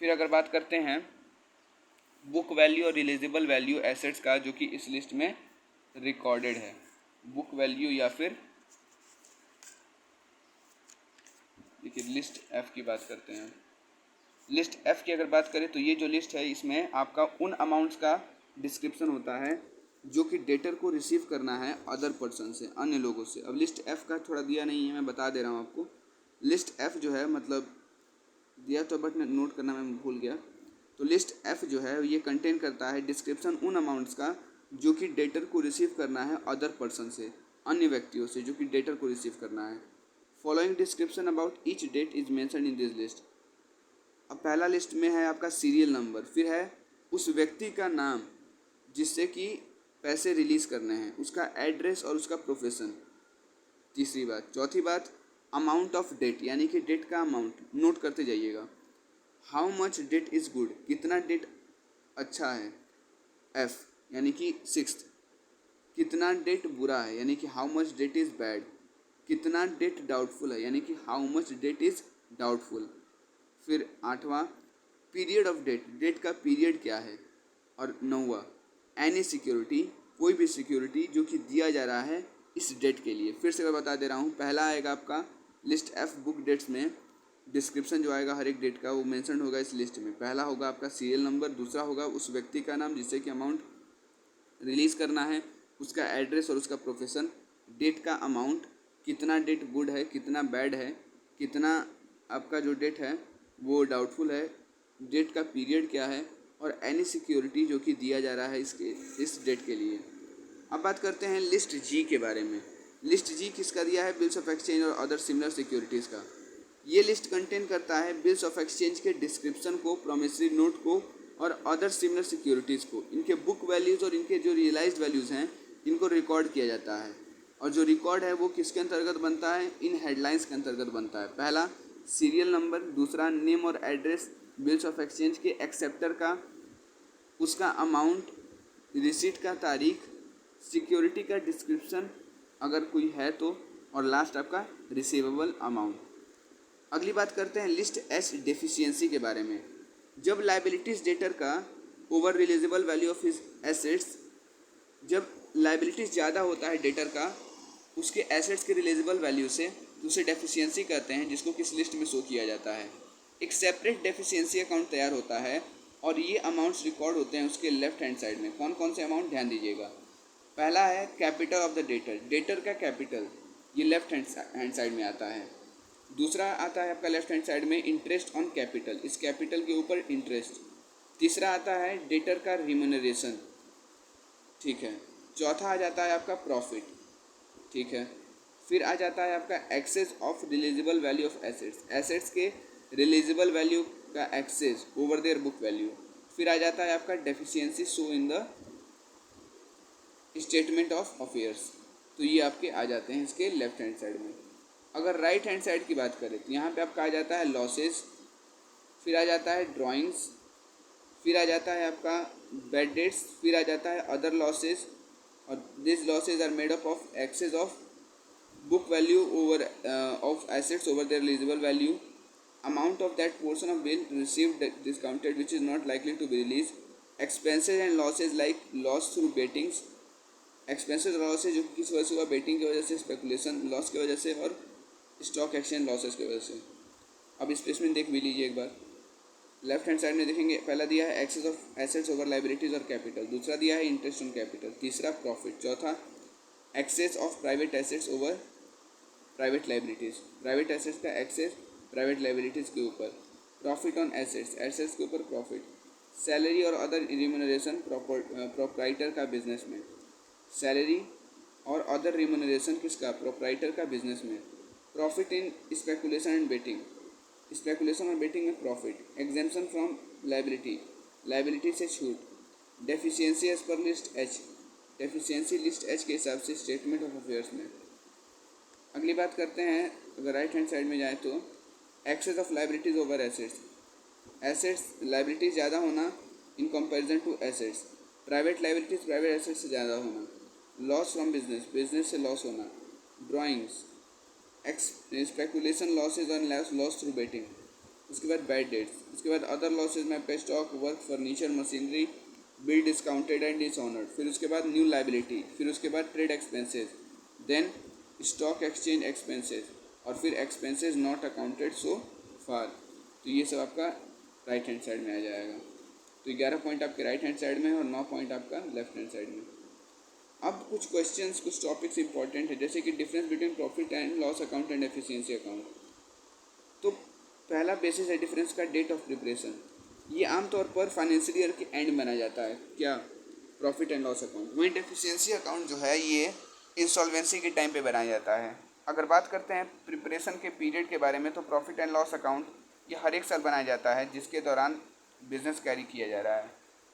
S1: फिर अगर बात करते हैं बुक वैल्यू और रिलीजेबल वैल्यू एसेट्स का, जो कि इस लिस्ट में रिकॉर्डेड है, बुक वैल्यू या फिर देखिए लिस्ट एफ की बात करते हैं। लिस्ट एफ की अगर बात करें तो ये जो लिस्ट है इसमें आपका उन अमाउंट्स का डिस्क्रिप्शन होता है जो कि डेटर को रिसीव करना है अदर पर्सन से, अन्य लोगों से। अब लिस्ट एफ का थोड़ा दिया नहीं है, मैं बता दे रहा हूँ आपको। लिस्ट एफ जो है मतलब दिया तो बट नोट करना मैं भूल गया। तो लिस्ट एफ जो है ये कंटेन करता है डिस्क्रिप्शन उन अमाउंट्स का जो कि डेटर को रिसीव करना है अदर पर्सन से, अन्य व्यक्तियों से जो कि डेटर को रिसीव करना है। Following description about each debt is mentioned in this list. अब पहला लिस्ट में है आपका सीरियल नंबर, फिर है उस व्यक्ति का नाम जिससे कि पैसे रिलीज़ करने हैं, उसका एड्रेस और उसका प्रोफेशन, तीसरी बात। चौथी बात अमाउंट ऑफ डेट, यानी कि डेट का अमाउंट नोट करते जाइएगा। How much that is good, कितना डेट अच्छा है, एफ यानी कि सिक्स्थ। कितना डेट बुरा है, यानी कि how much that is bad. कितना डेट डाउटफुल है, यानी कि how much that is doubtful. फिर आठवां पीरियड ऑफ डेट, डेट का पीरियड क्या है। और नौवां एनी सिक्योरिटी, कोई भी सिक्योरिटी जो कि दिया जा रहा है इस डेट के लिए। फिर से मैं बता दे रहा हूँ, पहला आएगा आपका लिस्ट एफ बुक डेट्स में डिस्क्रिप्शन जो आएगा हर एक डेट का वो मेंशन होगा इस लिस्ट में। पहला होगा आपका सीरियल नंबर, दूसरा होगा उस व्यक्ति का नाम जिससे कि अमाउंट रिलीज़ करना है, उसका एड्रेस और उसका प्रोफेशन, डेट का अमाउंट, कितना डेट गुड है, कितना बैड है, कितना आपका जो डेट है वो डाउटफुल है, डेट का पीरियड क्या है, और एनी सिक्योरिटी जो कि दिया जा रहा है इस डेट के लिए। अब बात करते हैं लिस्ट जी के बारे में। लिस्ट जी किसका दिया है, बिल्स ऑफ एक्सचेंज और अदर सिमिलर सिक्योरिटीज़ का। ये लिस्ट कंटेन करता है बिल्स ऑफ एक्सचेंज के डिस्क्रिप्शन को, प्रोमिसरी नोट को और अदर सिमिलर सिक्योरिटीज़ को। इनके बुक वैल्यूज़ और इनके जो रियलाइज्ड वैल्यूज़ हैं इनको रिकॉर्ड किया जाता है, और जो रिकॉर्ड है वो किसके अंतर्गत बनता है, इन हेडलाइंस के अंतर्गत बनता है। पहला सीरियल नंबर, दूसरा नेम और एड्रेस बिल्स ऑफ एक्सचेंज के एक्सेप्टर का, उसका अमाउंट, रिसीट का तारीख, सिक्योरिटी का डिस्क्रिप्शन अगर कोई है तो, और लास्ट आपका रिसीवेबल अमाउंट। अगली बात करते हैं लिस्ट एस डेफिशिएंसी के बारे में। जब लाइबिलिटीज डेटर का over realisable value of his assets, जब लाइबिलिटीज़ ज़्यादा होता है डेटर का उसके एसेट्स के रिलीजेबल वैल्यू से, तो उसे डेफिशिएंसी कहते हैं, जिसको किस लिस्ट में शो किया जाता है। एक सेपरेट डेफिशिएंसी अकाउंट तैयार होता है और ये अमाउंट्स रिकॉर्ड होते हैं उसके लेफ्ट हैंड साइड में। कौन कौन से अमाउंट, ध्यान दीजिएगा। पहला है capital of the debtor, debtor का कैपिटल, ये लेफ्ट हैंड साइड में आता है। दूसरा आता है आपका लेफ्ट हैंड साइड में इंटरेस्ट ऑन कैपिटल, इस कैपिटल के ऊपर इंटरेस्ट। तीसरा आता है डेटर का रिम्यूनरेशन, ठीक है। चौथा आ जाता है आपका प्रॉफिट, ठीक है। फिर आ जाता है आपका excess of realisable value of assets, assets के रिलीजेबल वैल्यू का excess over their book value. फिर आ जाता है आपका deficiency show in the statement of affairs, तो ये आपके आ जाते हैं इसके लेफ्ट हैंड साइड में। अगर राइट हैंड साइड की बात करें तो यहाँ पे आपका आ जाता है लॉसेस, फिर आ जाता है ड्राइंग्स, फिर आ जाता है आपका बैड डेट्स, फिर आ जाता है अदर लॉसेस, और this losses are made up of excess of book value over of assets over their realizable value, amount of that portion of bill received discounted which is not likely to be released, expenses and losses like loss through bettings, expenses और losses जो किस वजह से हुआ, betting की वजह से, speculation loss की वजह से, और स्टॉक एक्सचेंज लॉसेस की वजह से। अब इस स्पेस में देख भी लीजिए एक बार। लेफ्ट हैंड साइड में देखेंगे, पहला दिया है excess of assets over liabilities और कैपिटल, दूसरा दिया है इंटरेस्ट ऑन कैपिटल, तीसरा प्रॉफिट, चौथा excess of private assets over private liabilities, private assets का एक्सेस प्राइवेट लाइबिलिटीज़ के ऊपर, प्रॉफिट ऑन एसेट्स, एसेट्स के ऊपर प्रॉफिट, सैलरी और अदर रिम्यूनरेशन प्रोप्राइटर का बिजनेस में, सैलरी और अदर रिम्यूनरेशन किसका, प्रोप्राइटर का बिजनेस में, profit in speculation and betting, speculation और बेटिंग में profit, exemption from liability, liability से छूट, deficiency as per list H, deficiency list H के हिसाब से स्टेटमेंट ऑफ अफेयर्स में। अगली बात करते हैं, अगर राइट हैंड साइड में जाए तो excess of liabilities over assets, assets liabilities ज़्यादा होना in comparison to assets, private liabilities private assets से ज़्यादा होना, लॉस फ्रॉम बिजनेस, बिजनेस से लॉस होना, ड्राइंग्स, स्पेकुलेशन लॉसेज और लॉस थ्रू बेटिंग, उसके बाद बैड डेट्स, उसके बाद अदर लॉसेज में पे stock work furniture machinery bill discounted and dishonoured, फिर उसके बाद न्यू लाइबिलिटी, फिर उसके बाद trade expenses, then stock exchange expenses, और फिर expenses not accounted so far. तो ये सब आपका राइट हैंड साइड में आ जाएगा। तो 11 पॉइंट आपके राइट हैंड साइड में है और 9 पॉइंट आपका लेफ्ट हैंड साइड में। अब कुछ क्वेश्चंस, कुछ टॉपिक्स इंपॉर्टेंट है, जैसे कि difference between profit and loss account and efficiency account. तो पहला बेसिस है डिफरेंस का, डेट ऑफ प्रिपरेशन। ये आमतौर पर फाइनेंशियल ईयर के एंड में बनाया जाता है, क्या, प्रॉफिट एंड लॉस अकाउंट। वहीं डेफिशिएंसी अकाउंट जो है ये इंसॉल्वेंसी के टाइम पे बनाया जाता है। अगर बात करते हैं प्रिपरेशन के पीरियड के बारे में, तो प्रॉफिट एंड लॉस अकाउंट ये हर एक साल बनाया जाता है जिसके दौरान बिजनेस कैरी किया जा रहा है।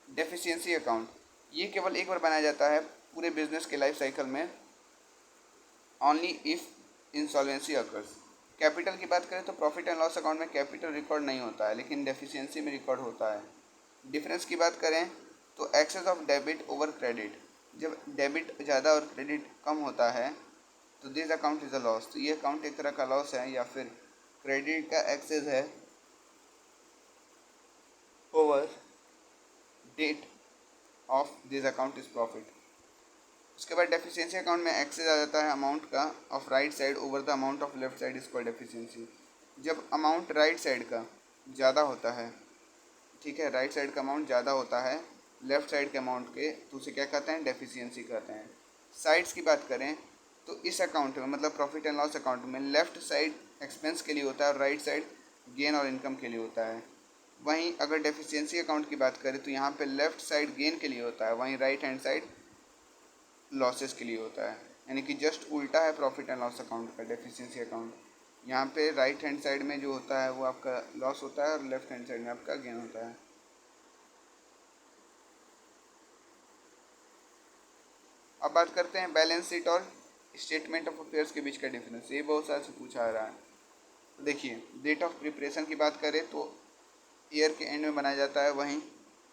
S1: डेफिशिएंसी अकाउंट ये केवल एक बार बनाया जाता है पूरे बिजनेस के लाइफ साइकिल में, only if insolvency occurs. Capital की बात करें तो प्रॉफिट एंड लॉस अकाउंट में कैपिटल रिकॉर्ड नहीं होता है, लेकिन डेफिशिएंसी में रिकॉर्ड होता है। डिफरेंस की बात करें तो excess of debit over credit, जब डेबिट ज़्यादा और क्रेडिट कम होता है तो this account is a loss, तो ये अकाउंट एक तरह का लॉस है, या फिर क्रेडिट का एक्सेस है over debt of this account is profit. उसके बाद डेफिशिएंसी अकाउंट में एक्सेस आ जाता है अमाउंट का of right side over the amount of left side is called deficiency. जब अमाउंट राइट साइड का ज़्यादा होता है, ठीक है, राइट साइड का अमाउंट ज़्यादा होता है लेफ़्ट साइड के अमाउंट के, तो उसे क्या कहते हैं, डेफिशिएंसी कहते हैं। साइड्स की बात करें तो इस अकाउंट में, मतलब प्रॉफिट एंड लॉस अकाउंट में, लेफ़्ट साइड एक्सपेंस के लिए होता है और राइट साइड गेन और इनकम के लिए होता है। वहीं अगर डेफिशिएंसी अकाउंट की बात करें तो यहाँ पे लेफ़्ट साइड गेन के लिए होता है, वहीं राइट हैंड साइड लॉसेस के लिए होता है। यानी कि जस्ट उल्टा है प्रॉफिट एंड लॉस अकाउंट का डेफिशिएंसी अकाउंट। यहाँ पे राइट हैंड साइड में जो होता है वो आपका लॉस होता है और लेफ्ट हैंड साइड में आपका गेन होता है। अब बात करते हैं बैलेंस शीट और स्टेटमेंट ऑफ अफेयर्स के बीच का डिफरेंस। ये बहुत सारा से पूछा आ रहा है। तो देखिए, डेट ऑफ प्रिपरेशन की बात करें तो ईयर के एंड में बनाया जाता है, वहीं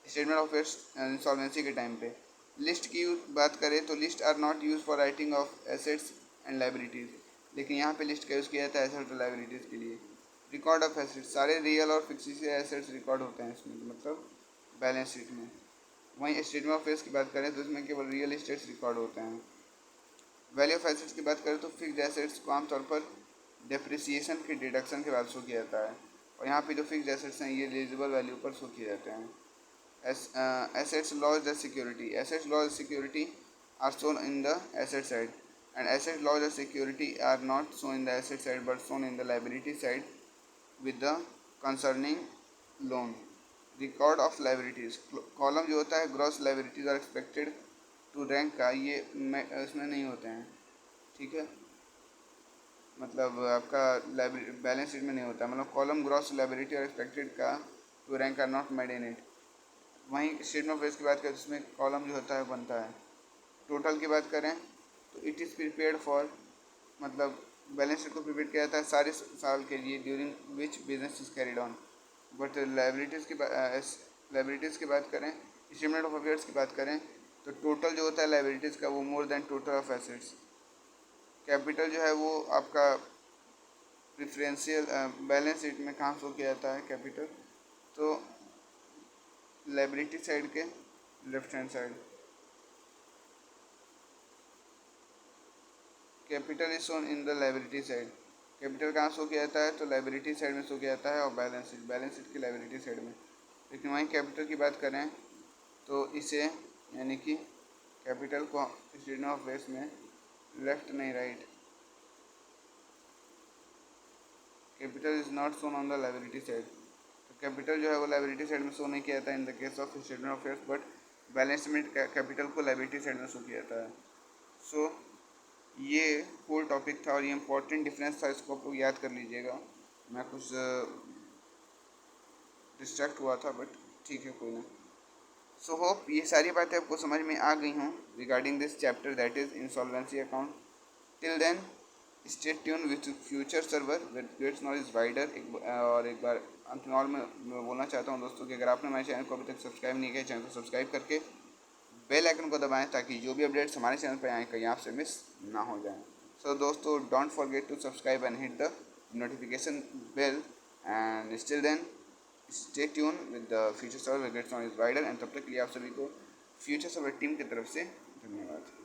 S1: स्टेटमेंट ऑफ अफेयर्स इंसॉल्वेंसी के टाइम पे। लिस्ट की बात करें तो list are not use for writing off assets and liabilities, लेकिन यहाँ पे लिस्ट का यूज़ किया जाता है एसेट और लाइबिलिटीज़ के लिए। रिकॉर्ड ऑफ एसेट्स, सारे रियल और फिक्सिशियल एसेट्स रिकॉर्ड होते हैं इसमें, मतलब बैलेंस शीट में। वहीं स्टेटमेंट ऑफ अफेयर्स की बात करें तो इसमें केवल रियल एस्टेट्स रिकॉर्ड होते हैं। वैल्यू ऑफ एसेट्स की बात करें तो फिक्स्ड एसेट्स को आमतौर पर डेप्रिसिएशन के डिडक्शन के बाद शो किया जाता है, और यहाँ पे जो फिक्स्ड एसेट्स हैं ये एलिजिबल वैल्यू पर शो किए जाते हैं। Assets lost as security. Assets lost as security are shown in the asset side, and assets lost as security are not shown in the asset side but shown in the liability side with the concerning loan. Record of liabilities. Column जो होता है gross liabilities are expected to rank का, ये इसमें नहीं होते हैं, ठीक है। मतलब आपका बैलेंस शीट में नहीं होता, मतलब कॉलम ग्रॉस लाइबिलिटी और एक्सपेक्टेड का to rank are not made in it. वहीं स्टेटमेंट ऑफ वेज की बात करें जिसमें कॉलम जो होता है बनता है। टोटल की बात करें तो इट इज़ प्रिपेयर्ड फॉर, मतलब बैलेंस शीट को प्रिपेयर किया जाता है सारे साल के लिए during which business is carried on. But liabilities की बात करें, स्टेटमेंट ऑफ अफेयर्स की बात करें तो टोटल जो होता है लाइबिलिटीज़ का वो more than total of assets. Capital जो है वो आपका प्रिफरेंशियल बैलेंस शीट में कहाँ शो किया जाता है कैपिटल, तो लाइबिलिटी साइड के left hand side. Capital is shown in the liability side. Capital कहाँ शो किया जाता है तो लाइबिलिटी साइड में शो किया जाता है, और बैलेंस शीट की लाइबिलिटी साइड में। लेकिन वहीं कैपिटल की बात करें तो इसे यानी कि कैपिटल को स्टेटमेंट ऑफ अफेयर्स में लेफ्ट नहीं right, capital is not shown on the liability side. तो कैपिटल जो है वो लाइबिलिटी साइड में शो नहीं किया जाता in the case of statement of affairs, but balance में कैपिटल को लाइबिलिटी साइड में शो किया जाता है। सो ये होल टॉपिक था और ये इंपॉर्टेंट डिफरेंस था, इसको आप लोग याद कर लीजिएगा। मैं कुछ डिस्ट्रैक्ट हुआ था बट ठीक है, कोई ना। सो होप ये सारी बातें आपको समझ में आ गई हों regarding this chapter that is insolvency account. Till then stay tune with future server with gets knowledge wider. और एक बार अंत में और मैं बोलना चाहता हूँ दोस्तों कि अगर आपने हमारे चैनल को अभी तक सब्सक्राइब नहीं किया, चैनल को सब्सक्राइब करके बेल आइकन को दबाएं ताकि जो भी अपडेट्स हमारे चैनल पर आएँ कहीं आपसे मिस ना हो जाएं। सो दोस्तों don't forget to subscribe and hit the notification bell, and still then stay tune with the future server gets knowledge wider. And तब तक के लिए आप सभी को फ्यूचर सर्वर टीम की तरफ से धन्यवाद।